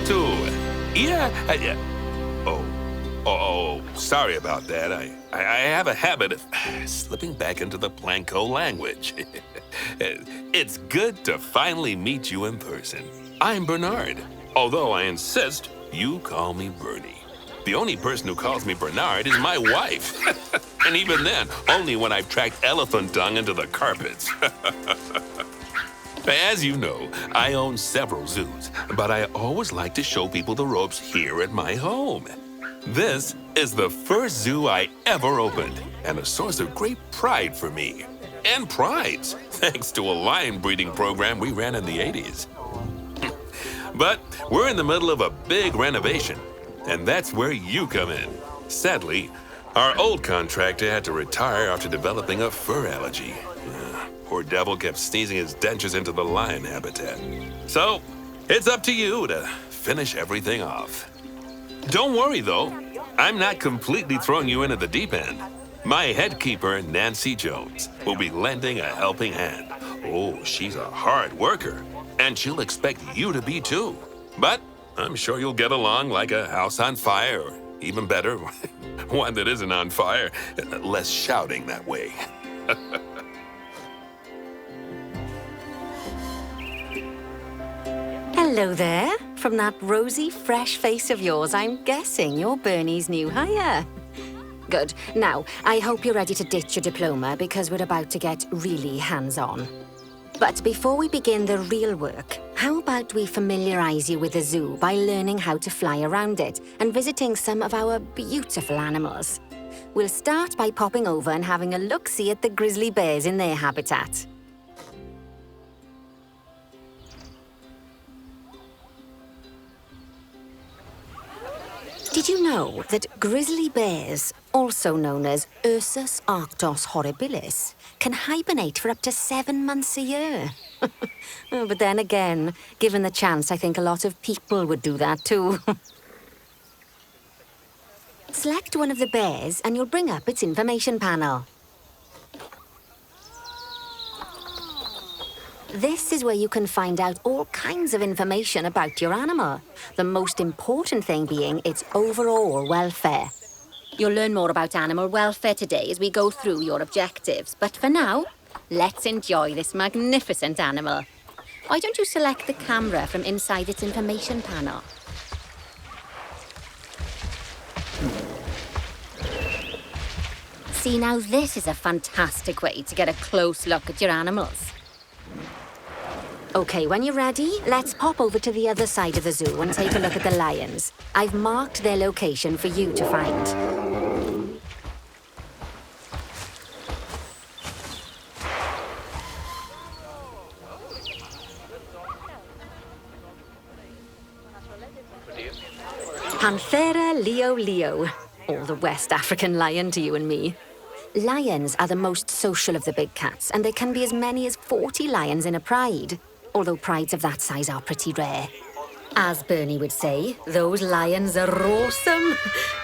to. Yeah. Sorry about that. I have a habit of slipping back into the Blanco language. It's good to finally meet you in person. I'm Bernard, although I insist you call me Bernie. The only person who calls me Bernard is my wife. And even then, only when I've tracked elephant dung into the carpets. As you know, I own several zoos, but I always like to show people the ropes here at my home. This is the first zoo I ever opened, and a source of great pride for me. And prides, thanks to a lion breeding program we ran in the 80s. But we're in the middle of a big renovation, and that's where you come in. Sadly, our old contractor had to retire after developing a fur allergy. Poor devil kept sneezing his dentures into the lion habitat. So, it's up to you to finish everything off. Don't worry, though. I'm not completely throwing you in at the deep end. My head keeper, Nancy Jones, will be lending a helping hand. Oh, she's a hard worker, and she'll expect you to be too. But I'm sure you'll get along like a house on fire, or even better, one that isn't on fire. Less shouting that way. Hello there. From that rosy, fresh face of yours, I'm guessing you're Bernie's new hire. Good. Now, I hope you're ready to ditch your diploma because we're about to get really hands-on. But before we begin the real work, how about we familiarize you with the zoo by learning how to fly around it and visiting some of our beautiful animals. We'll start by popping over and having a look-see at the grizzly bears in their habitat. Did you know that grizzly bears, also known as Ursus arctos horribilis, can hibernate for up to 7 months a year? But then again, given the chance, I think a lot of people would do that too. Select one of the bears and you'll bring up its information panel. This is where you can find out all kinds of information about your animal. The most important thing being its overall welfare. You'll learn more about animal welfare today as we go through your objectives. But for now, let's enjoy this magnificent animal. Why don't you select the camera from inside its information panel? See, now this is a fantastic way to get a close look at your animals. Okay, when you're ready, let's pop over to the other side of the zoo and take a look at the lions. I've marked their location for you to find. Panthera leo leo, or the West African lion to you and me. Lions are the most social of the big cats, and there can be as many as 40 lions in a pride. Although prides of that size are pretty rare. As Bernie would say, those lions are awesome,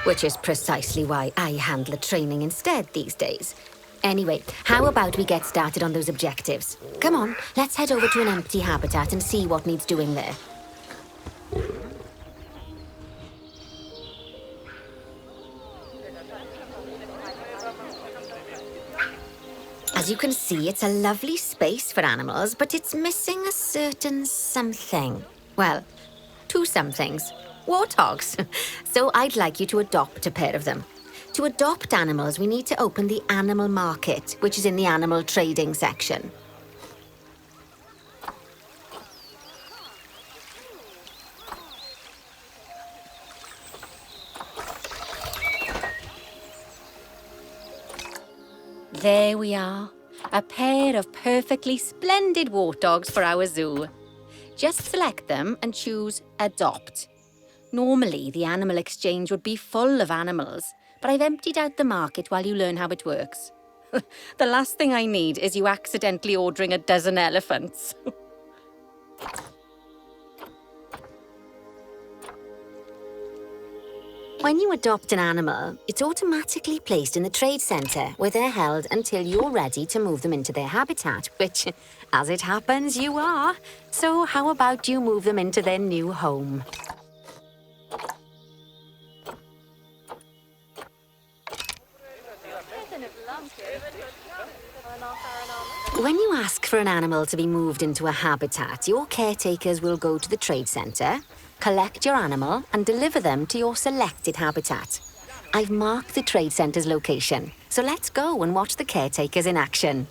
which is precisely why I handle the training instead these days. Anyway, how about we get started on those objectives? Come on, let's head over to an empty habitat and see what needs doing there. As you can see, it's a lovely space for animals, but it's missing a certain something. Well, 2 somethings. Warthogs. So I'd like you to adopt a pair of them. To adopt animals, we need to open the animal market, which is in the animal trading section. There we are, a pair of perfectly splendid warthogs for our zoo. Just select them and choose Adopt. Normally, the animal exchange would be full of animals, but I've emptied out the market while you learn how it works. The last thing I need is you accidentally ordering a dozen elephants. When you adopt an animal, it's automatically placed in the trade centre, where they're held until you're ready to move them into their habitat, which, as it happens, you are. So how about you move them into their new home? When you ask for an animal to be moved into a habitat, your caretakers will go to the trade centre, collect your animal and deliver them to your selected habitat. I've marked the trade centre's location, so let's go and watch the caretakers in action.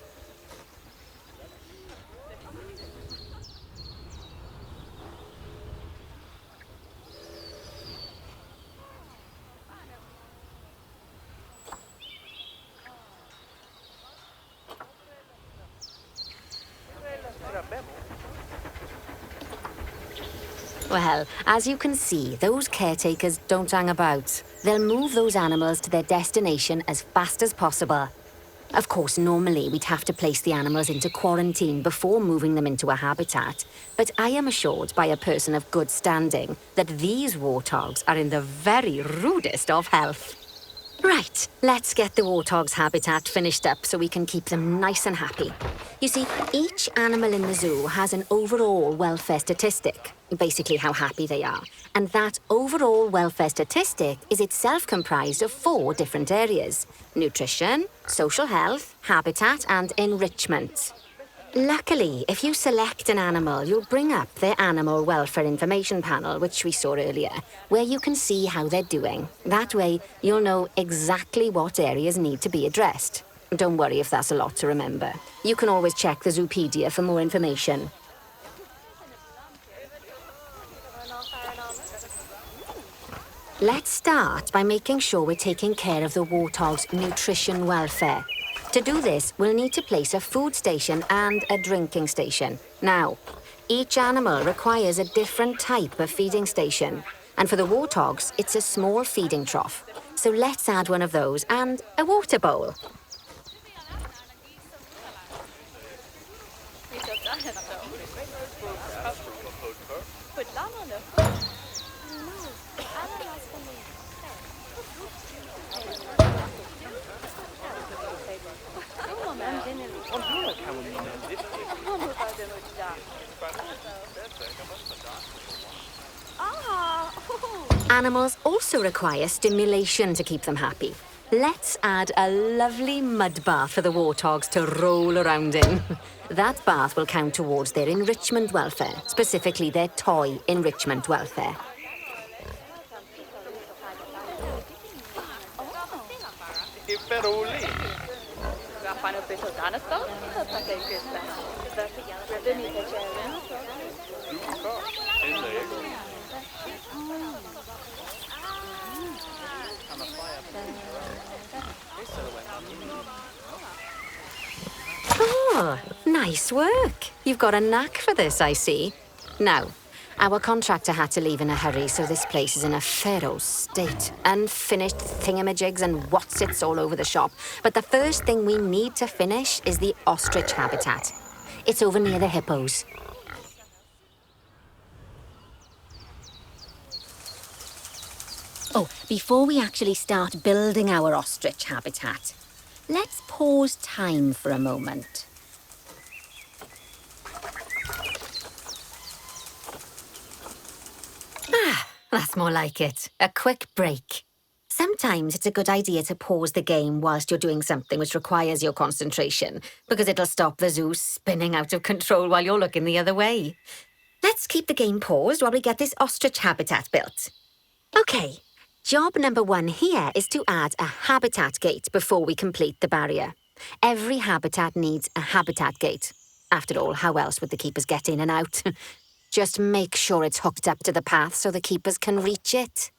Well, as you can see, those caretakers don't hang about. They'll move those animals to their destination as fast as possible. Of course, normally we'd have to place the animals into quarantine before moving them into a habitat, but I am assured by a person of good standing that these warthogs are in the very rudest of health. Right, let's get the warthog's habitat finished up so we can keep them nice and happy. You see, each animal in the zoo has an overall welfare statistic, basically how happy they are. And that overall welfare statistic is itself comprised of 4 different areas: nutrition, social health, habitat, and enrichment. Luckily, if you select an animal, you'll bring up their animal welfare information panel, which we saw earlier, where you can see how they're doing. That way, you'll know exactly what areas need to be addressed. Don't worry if that's a lot to remember. You can always check the Zoopedia for more information. Let's start by making sure we're taking care of the warthog's nutrition welfare. To do this, we'll need to place a food station and a drinking station. Now, each animal requires a different type of feeding station. And for the warthogs, it's a small feeding trough. So let's add one of those and a water bowl. Animals also require stimulation to keep them happy. Let's add a lovely mud bath for the warthogs to roll around in. That bath will count towards their enrichment welfare, specifically their toy enrichment welfare. Oh, nice work. You've got a knack for this, I see. Now, our contractor had to leave in a hurry, so this place is in a pharaoh's state. Unfinished thingamajigs and whatsits all over the shop. But the first thing we need to finish is the ostrich habitat. It's over near the hippos. Oh, before we actually start building our ostrich habitat, let's pause time for a moment. Ah, that's more like it. A quick break. Sometimes it's a good idea to pause the game whilst you're doing something which requires your concentration, because it'll stop the zoo spinning out of control while you're looking the other way. Let's keep the game paused while we get this ostrich habitat built. Okay. Job number 1 here is to add a habitat gate before we complete the barrier. Every habitat needs a habitat gate. After all, how else would the keepers get in and out? Just make sure it's hooked up to the path so the keepers can reach it.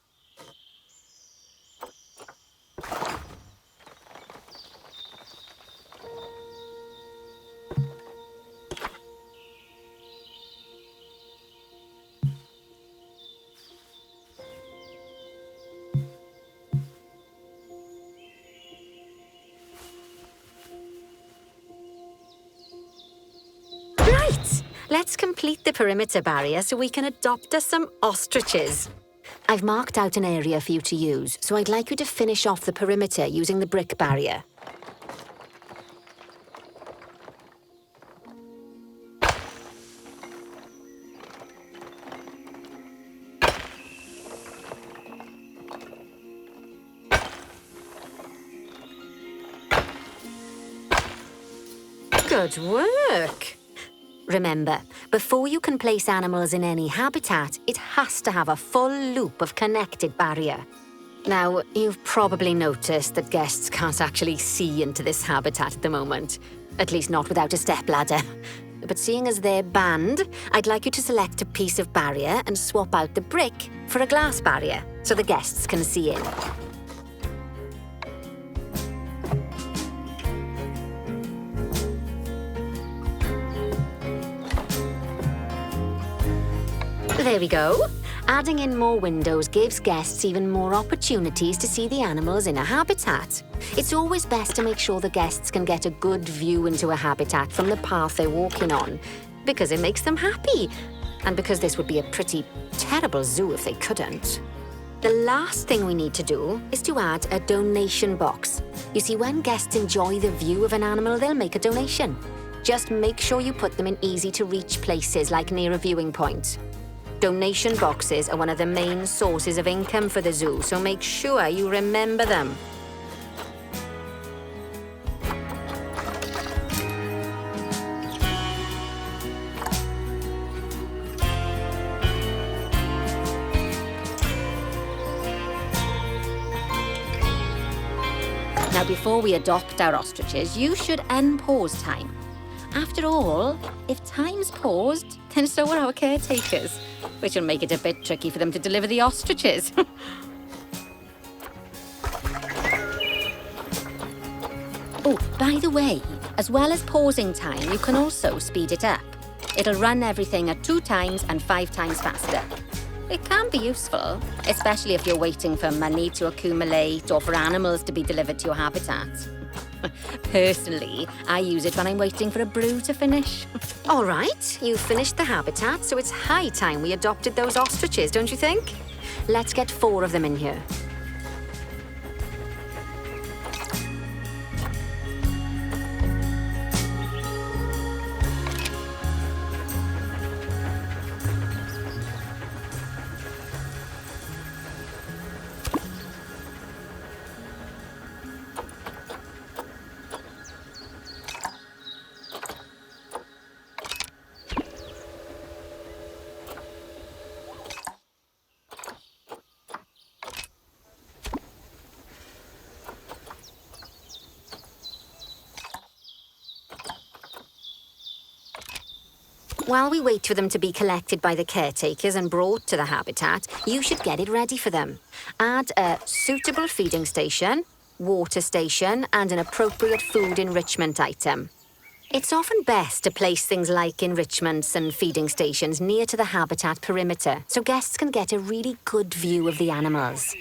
Right, let's complete the perimeter barrier so we can adopt us some ostriches. I've marked out an area for you to use, so I'd like you to finish off the perimeter using the brick barrier. Good work. Remember, before you can place animals in any habitat, it has to have a full loop of connected barrier. Now, you've probably noticed that guests can't actually see into this habitat at the moment. At least not without a stepladder. But seeing as they're banned, I'd like you to select a piece of barrier and swap out the brick for a glass barrier so the guests can see in. There we go. Adding in more windows gives guests even more opportunities to see the animals in a habitat. It's always best to make sure the guests can get a good view into a habitat from the path they're walking on, because it makes them happy, and because this would be a pretty terrible zoo if they couldn't. The last thing we need to do is to add a donation box. You see, when guests enjoy the view of an animal, they'll make a donation. Just make sure you put them in easy-to-reach places, like near a viewing point. Donation boxes are one of the main sources of income for the zoo, so make sure you remember them. Now, before we adopt our ostriches, you should unpause time. After all, if time's paused, then so are our caretakers, which will make it a bit tricky for them to deliver the ostriches. Oh, by the way, as well as pausing time, you can also speed it up. It'll run everything at 2 times and 5 times faster. It can be useful, especially if you're waiting for money to accumulate or for animals to be delivered to your habitat. Personally, I use it when I'm waiting for a brew to finish. All right, you've finished the habitat, so it's high time we adopted those ostriches, don't you think? Let's get 4 of them in here. While we wait for them to be collected by the caretakers and brought to the habitat, you should get it ready for them. Add a suitable feeding station, water station, and an appropriate food enrichment item. It's often best to place things like enrichments and feeding stations near to the habitat perimeter, so guests can get a really good view of the animals.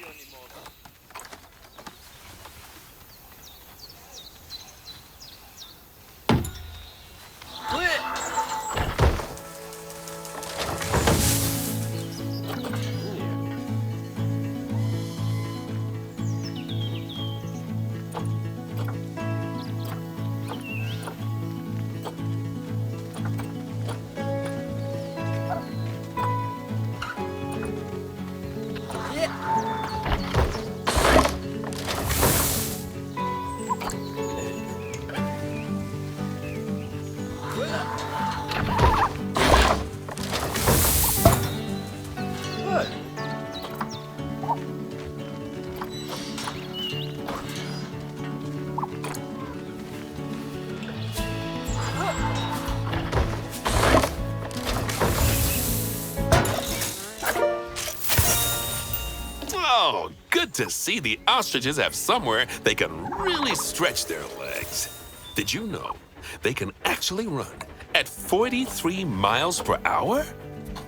Oh, good to see the ostriches have somewhere they can really stretch their legs. Did you know they can actually run at 43 miles per hour?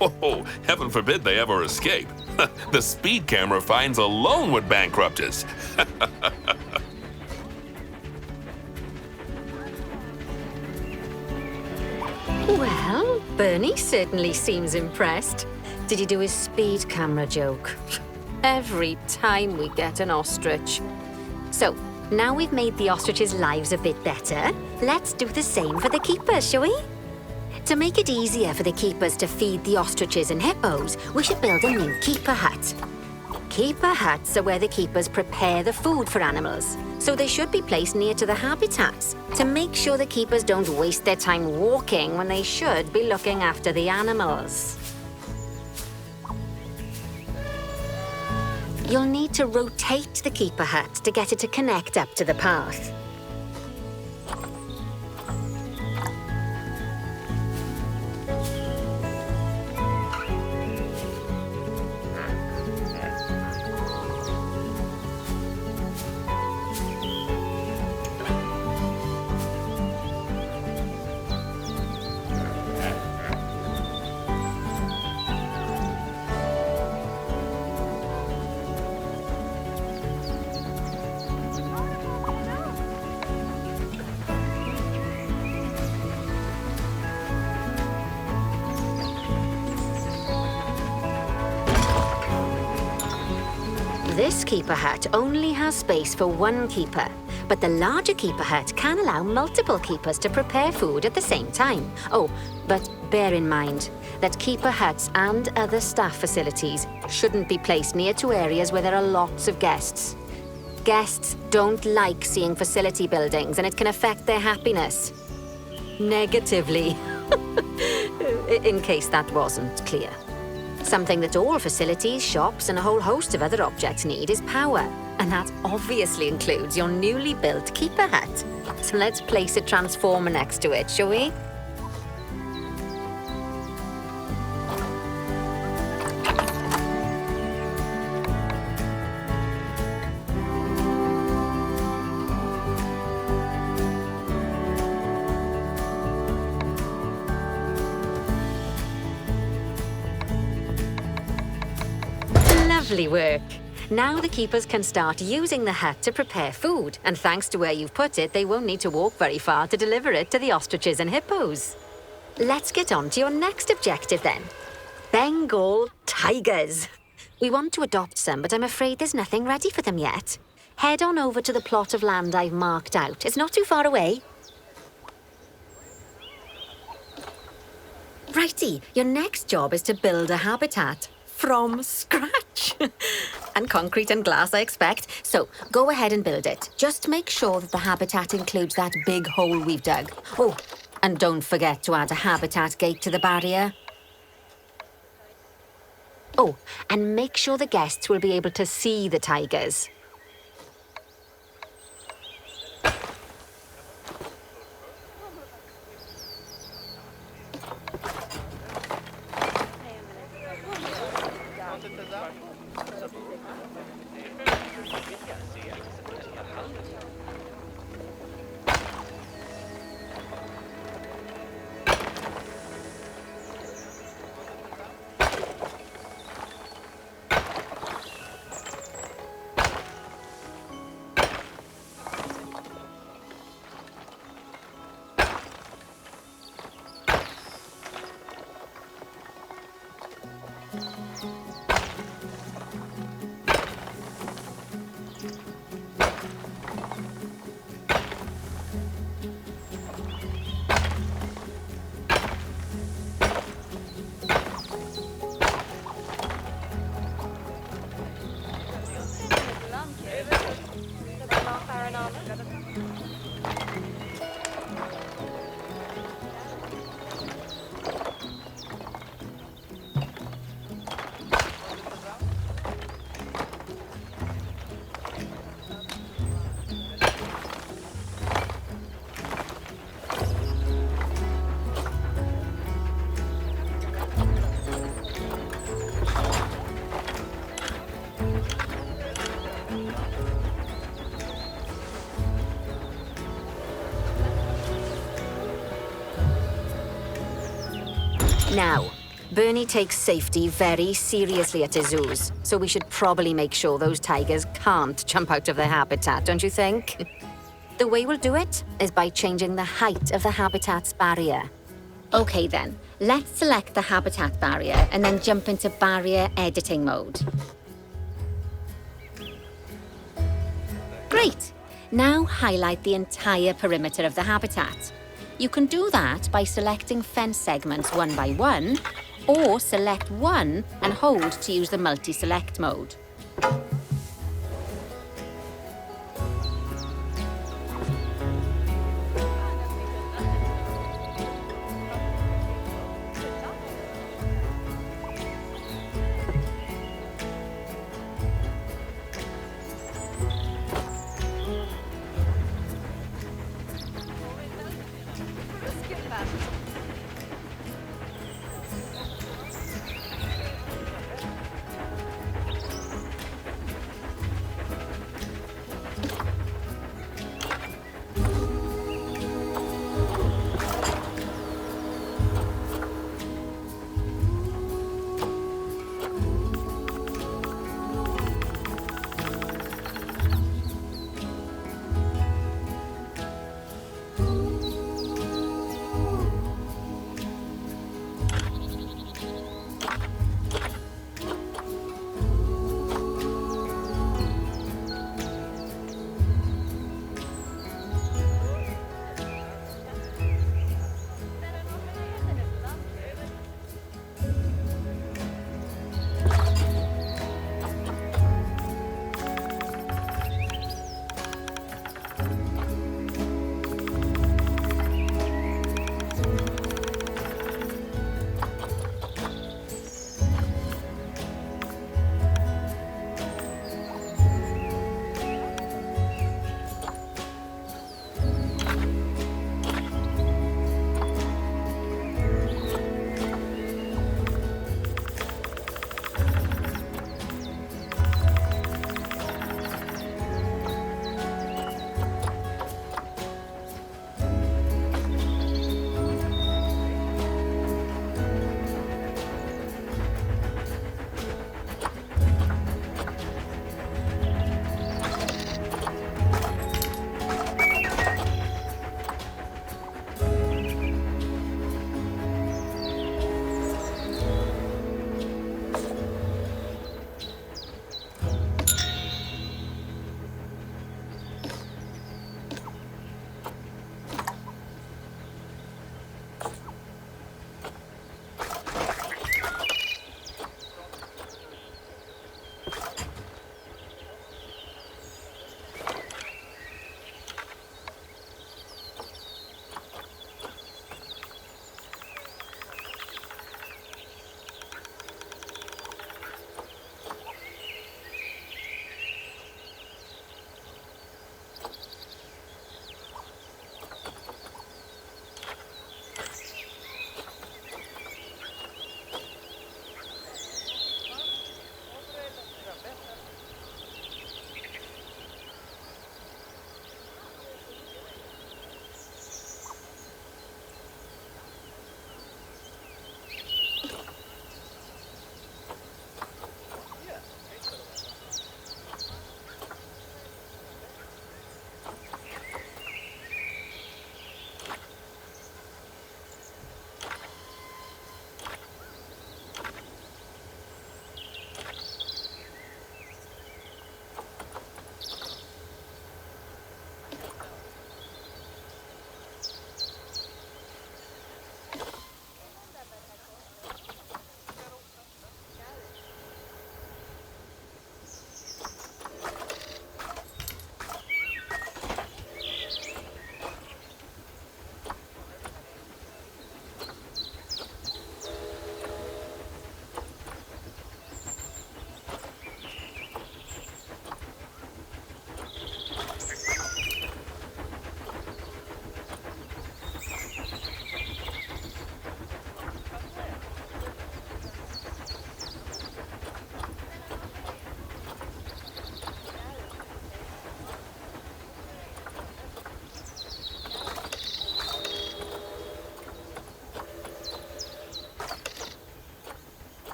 Oh, heaven forbid they ever escape. The speed camera fines alone would bankrupt us. Well, Bernie certainly seems impressed. Did you do his speed camera joke? Every time we get an ostrich. So, now we've made the ostriches' lives a bit better, let's do the same for the keepers, shall we? To make it easier for the keepers to feed the ostriches and hippos, we should build a new keeper hut. Keeper huts are where the keepers prepare the food for animals, so they should be placed near to the habitats to make sure the keepers don't waste their time walking when they should be looking after the animals. You'll need to rotate the keeper hut to get it to connect up to the path. This keeper hut only has space for one keeper, but the larger keeper hut can allow multiple keepers to prepare food at the same time. Oh, but bear in mind that keeper huts and other staff facilities shouldn't be placed near to areas where there are lots of guests. Guests don't like seeing facility buildings, and it can affect their happiness negatively, in case that wasn't clear. Something that all facilities, shops, and a whole host of other objects need is power. And that obviously includes your newly built keeper hut. So let's place a transformer next to it, shall we? Lovely work. Now the keepers can start using the hut to prepare food, and thanks to where you've put it, they won't need to walk very far to deliver it to the ostriches and hippos. Let's get on to your next objective then. Bengal tigers. We want to adopt some, but I'm afraid there's nothing ready for them yet. Head on over to the plot of land I've marked out. It's not too far away. Righty, your next job is to build a habitat. From scratch. And concrete and glass, I expect. So, go ahead and build it. Just make sure that the habitat includes that big hole we've dug. Oh, and don't forget to add a habitat gate to the barrier. Oh, and make sure the guests will be able to see the tigers. Now, Bernie takes safety very seriously at his zoos, so we should probably make sure those tigers can't jump out of their habitat, don't you think? The way we'll do it is by changing the height of the habitat's barrier. Okay then, let's select the habitat barrier and then jump into barrier editing mode. Great! Now highlight the entire perimeter of the habitat. You can do that by selecting fence segments one by one, or select one and hold to use the multi-select mode.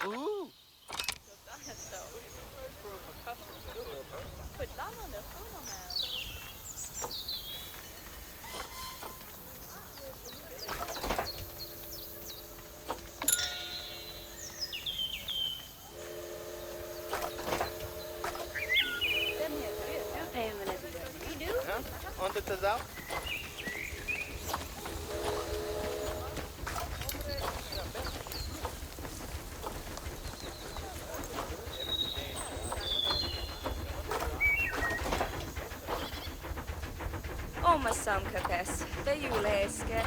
Ooh. Ja, und das auch? Oma samkakas, det är julhäske.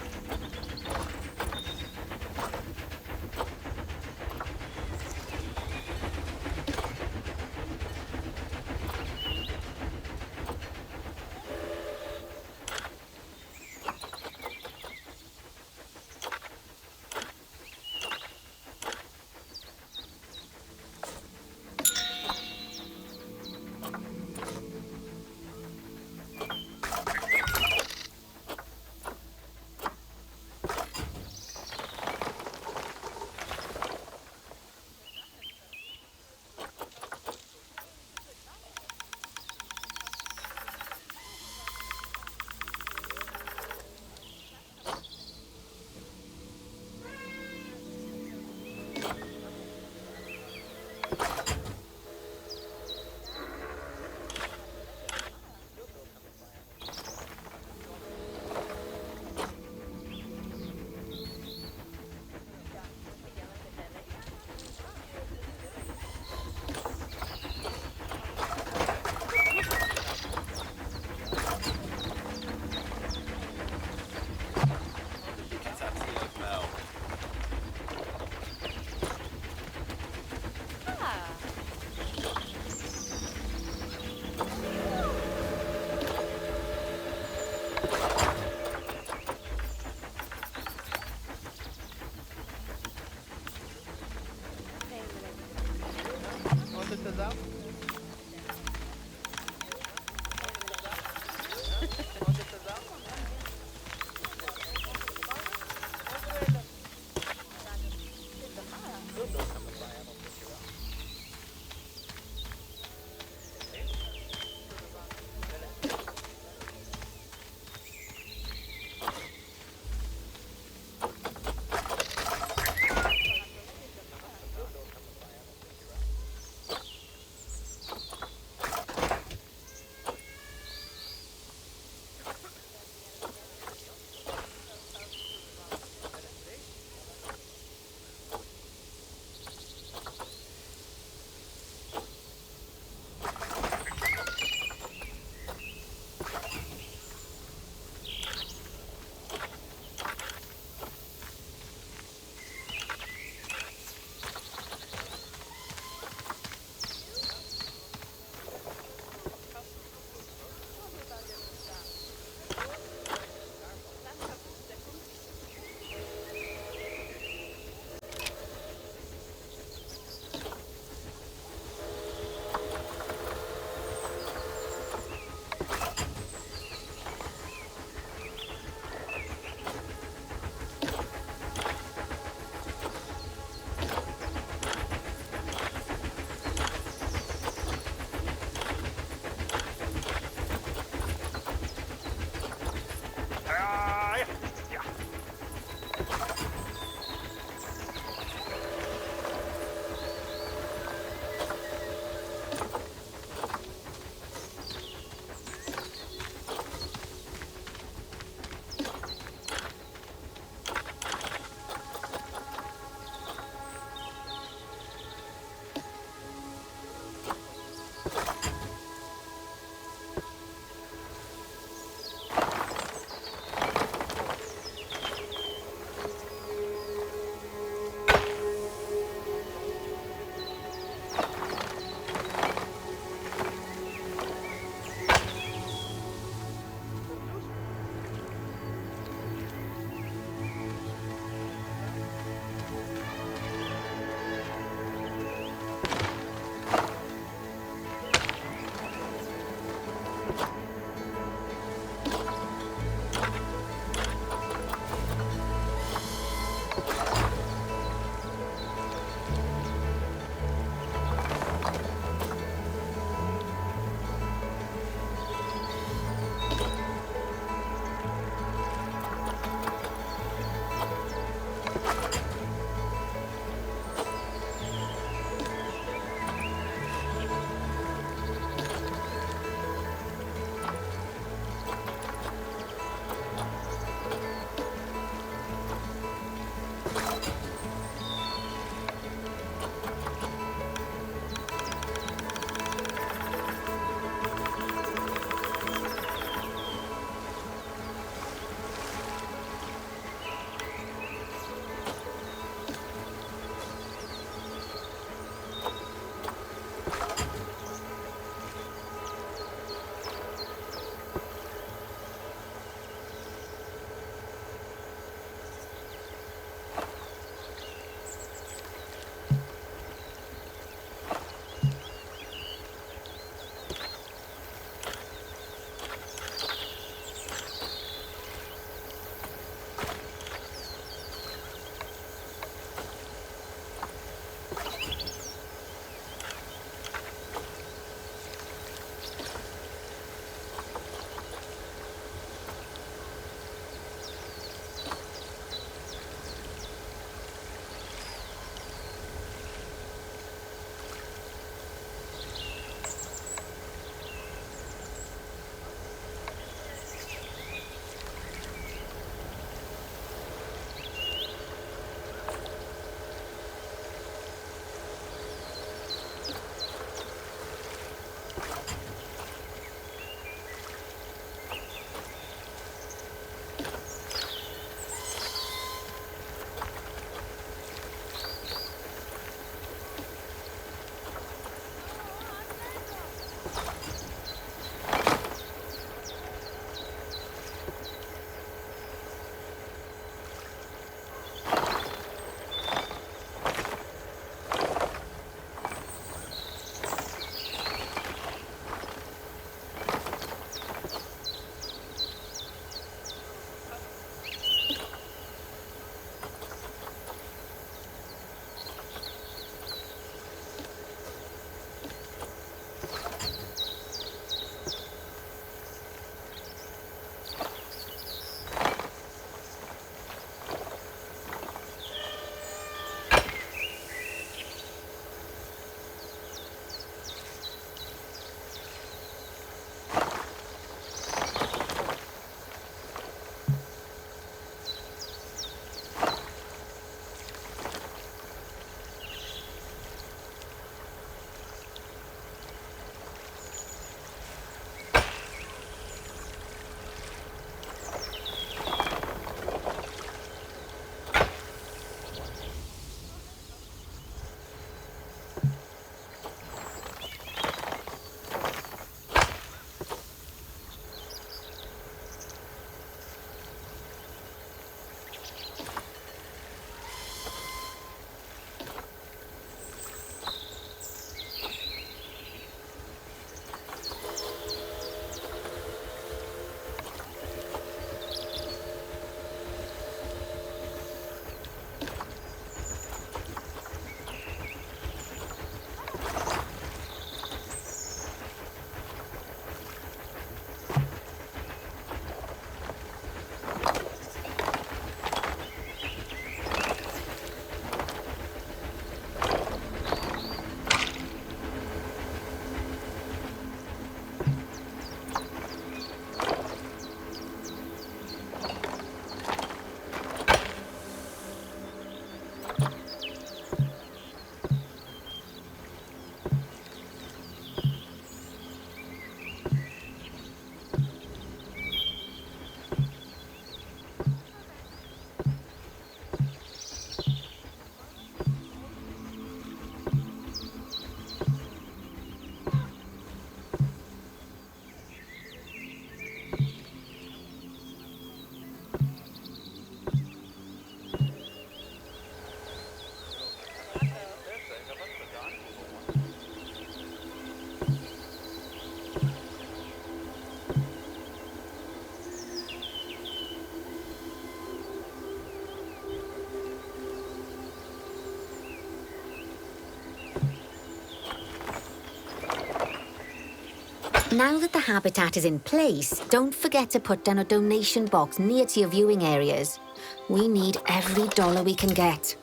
Now that the habitat is in place, don't forget to put down a donation box near to your viewing areas. We need every dollar we can get.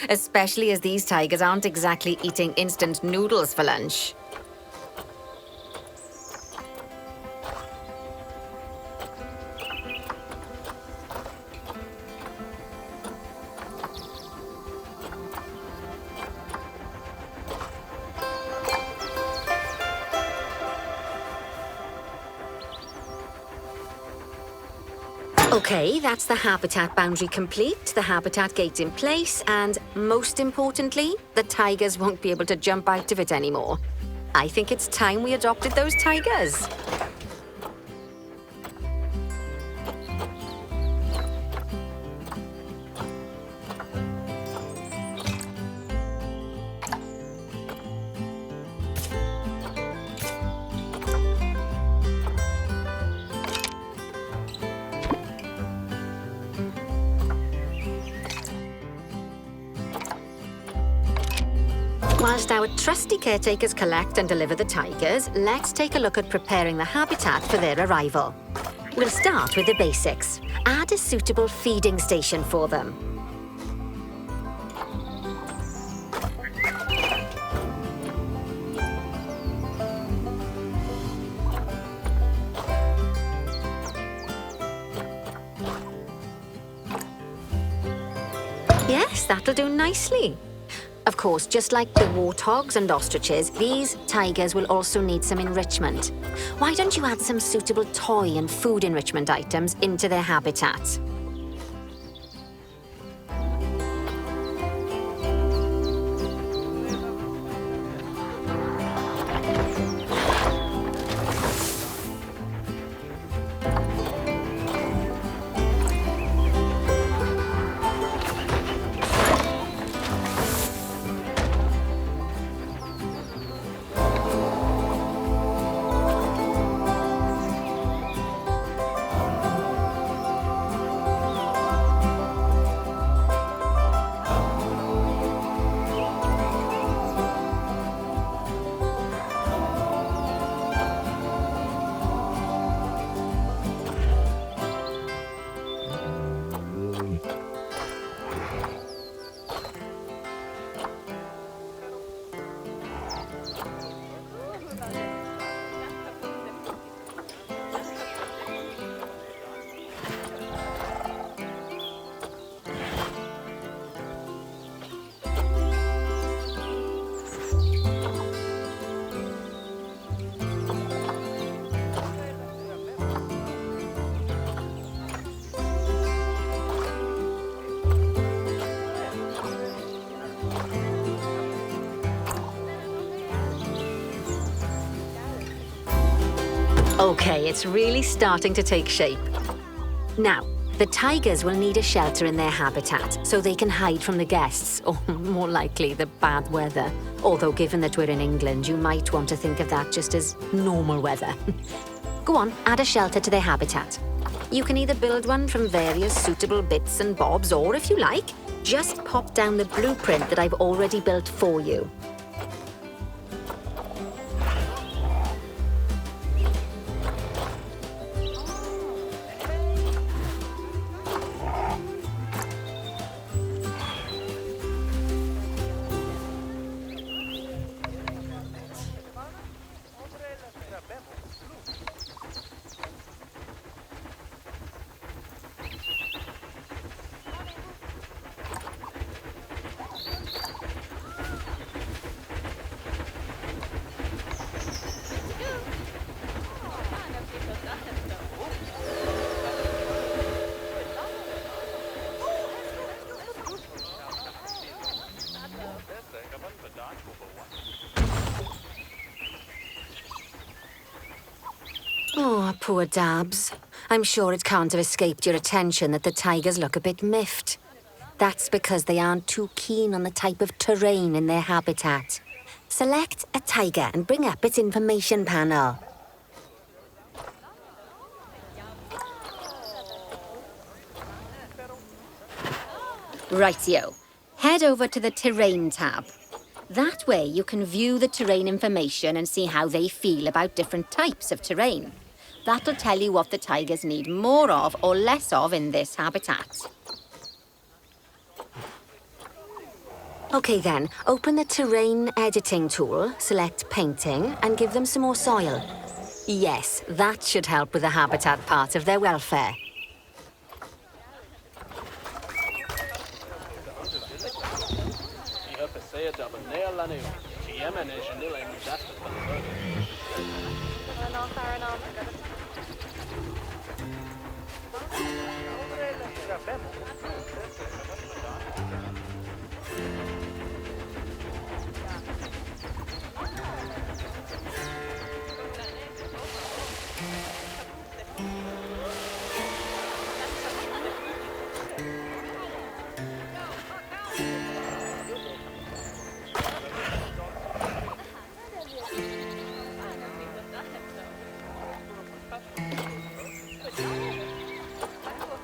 Especially as these tigers aren't exactly eating instant noodles for lunch. Okay, that's the habitat boundary complete, the habitat gate in place, and most importantly, the tigers won't be able to jump out of it anymore. I think it's time we adopted those tigers. Whilst our trusty caretakers collect and deliver the tigers, let's take a look at preparing the habitat for their arrival. We'll start with the basics. Add a suitable feeding station for them. Yes, that'll do nicely. Of course, just like the warthogs and ostriches, these tigers will also need some enrichment. Why don't you add some suitable toy and food enrichment items into their habitat? Okay, it's really starting to take shape. Now, the tigers will need a shelter in their habitat so they can hide from the guests, or more likely, the bad weather. Although given that we're in England, you might want to think of that just as normal weather. Go on, add a shelter to their habitat. You can either build one from various suitable bits and bobs, or if you like, just pop down the blueprint that I've already built for you. Oh, poor Dabs. I'm sure it can't have escaped your attention that the tigers look a bit miffed. That's because they aren't too keen on the type of terrain in their habitat. Select a tiger and bring up its information panel. Rightio. Head over to the Terrain tab. That way you can view the terrain information and see how they feel about different types of terrain. That'll tell you what the tigers need more of or less of in this habitat. Okay then, open the terrain editing tool, select painting, and give them some more soil. Yes, that should help with the habitat part of their welfare.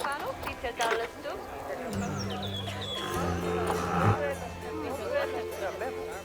Fanno, pizza dalla stufa.